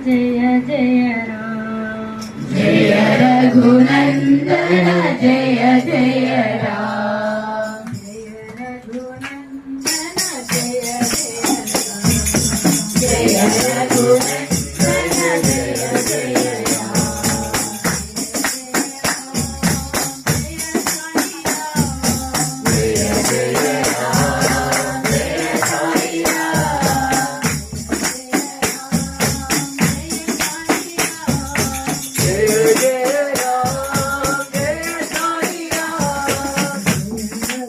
जय जय राम जय रघुनंदन जय जय राम जय रघुनंदन जय जय राम जय रघुनंदन जय जय राम जय जय राम जय साई राम जय जय राम जय साई राम जय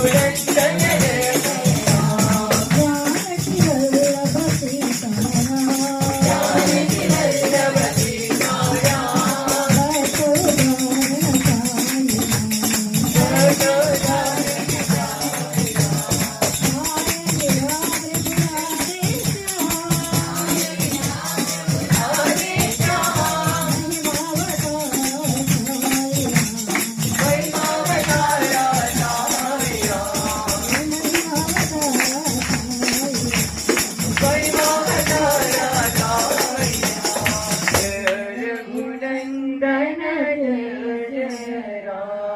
रघुनंदन जय जय रघुनंदन जय जय राम।